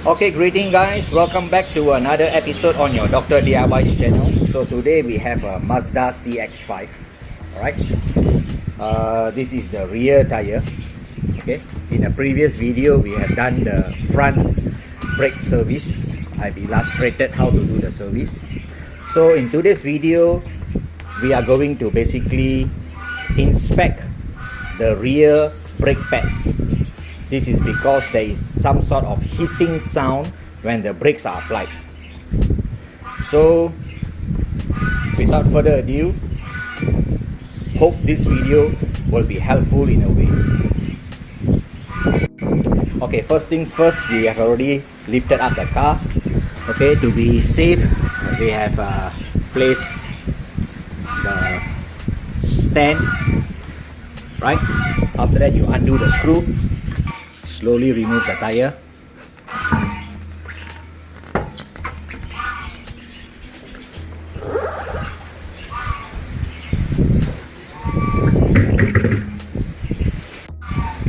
Okay, greeting guys, welcome back to another episode on your Dr. DIY channel. So today we have a Mazda CX5. Alright, this is the rear tire. Okay, in a previous video we have done the front brake service. I've illustrated how to do the service. So in today's video we are going to basically inspect the rear brake pads. This is because there is some sort of hissing sound when the brakes are applied. So without further ado, hope this video will be helpful in a way. Okay, first things first, we have already lifted up the car. Okay, to be safe, we have placed the stand, right? After that, you undo the screw. Slowly remove the tire.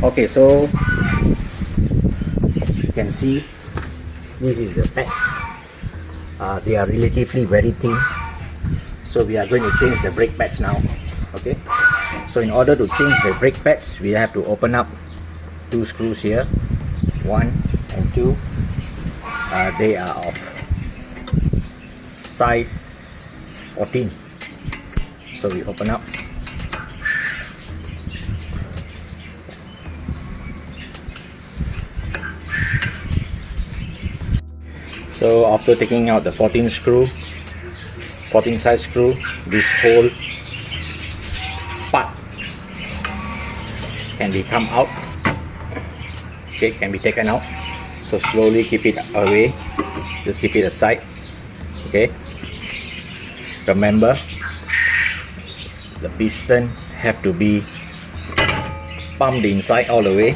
Okay, so you can see this is the pads. They are relatively very thin, so we are going to change the brake pads now. Okay, so in order to change the brake pads, we have to open up two screws here, 1 and 2. They are of size 14, so we open up. So after taking out the 14 size screw, this whole part can be come out. Okay, can be taken out. So slowly keep it away, just keep it aside. Okay, remember the piston have to be pumped inside all the way,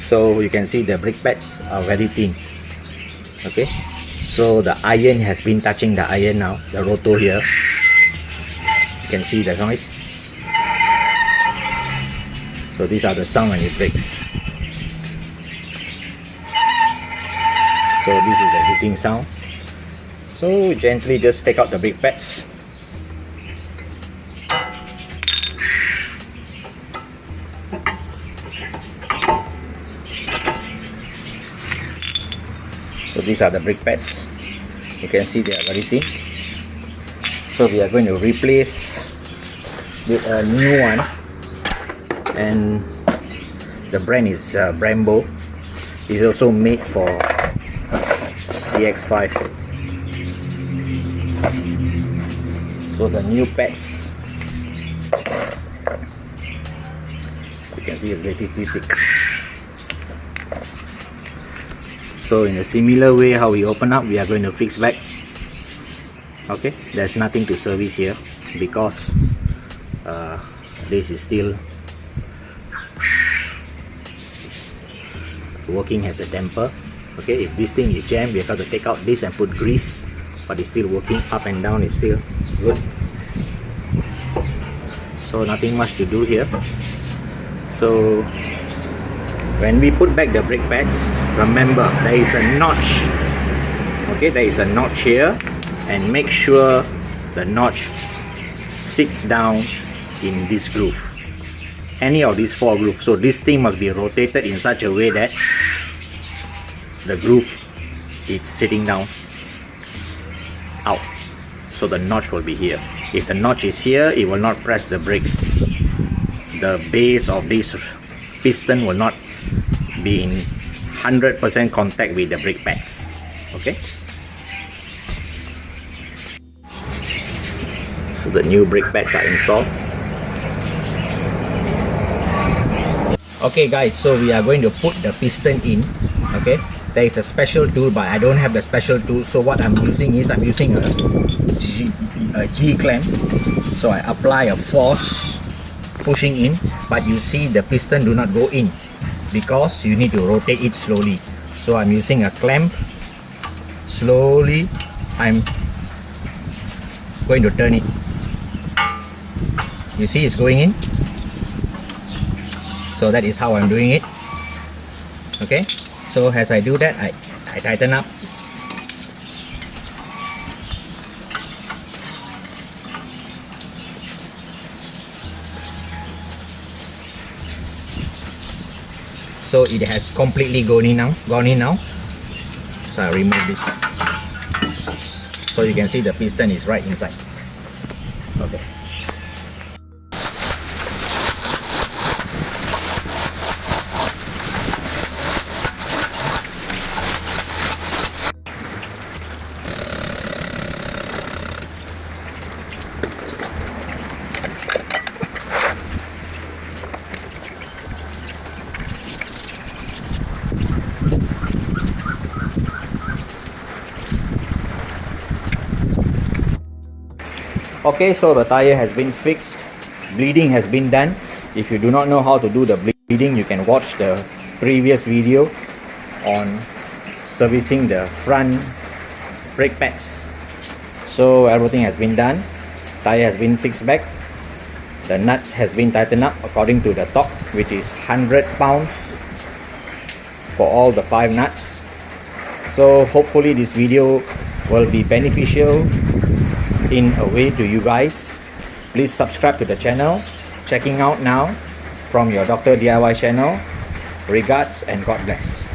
so you can see the brake pads are very thin. Okay, so the iron has been touching the iron now, the rotor here. You can see the noise. So these are the sound when it breaks. So this is the hissing sound. So gently just take out the brake pads. So these are the brake pads. You can see they are very thin. So we are going to replace with a new one, and the brand is Brembo. It's also made for CX5. So the new pads, you can see it's relatively thick. So in a similar way how we open up, we are going to fix back. Okay, there's nothing to service here because this is still working as a damper. Okay, if this thing is jammed, we have to take out this and put grease, but it's still working up and down, it's still good. So nothing much to do here. So when we put back the brake pads, remember there is a notch. Okay, there is a notch here, and make sure the notch sits down in this groove, any of these 4 grooves. So this thing must be rotated in such a way that the groove is sitting down out, so the notch will be here. If the notch is here, it will not press the brakes. The base of this piston will not be in 100% contact with the brake pads. Okay, so the new brake pads are installed. Okay guys, so we are going to put the piston in. Okay, there is a special tool, but I don't have the special tool, so what I'm using is I'm using a G clamp. So I apply a force pushing in, but you see the piston do not go in because you need to rotate it slowly. So I'm using a clamp. Slowly I'm going to turn it. You see it's going in. So that is how I'm doing it. Okay, so as I do that, I tighten up. So it has completely gone in now. So I remove this. So you can see the piston is right inside. Okay. Okay, so the tire has been fixed, bleeding has been done. If you do not know how to do the bleeding, you can watch the previous video on servicing the front brake pads. So everything has been done, tire has been fixed back, the nuts has been tightened up according to the torque, which is 100 pounds for all the 5 nuts. So hopefully this video will be beneficial in a way to you guys. Please subscribe to the channel. Checking out now from your Dr. DIY channel. Regards and God bless.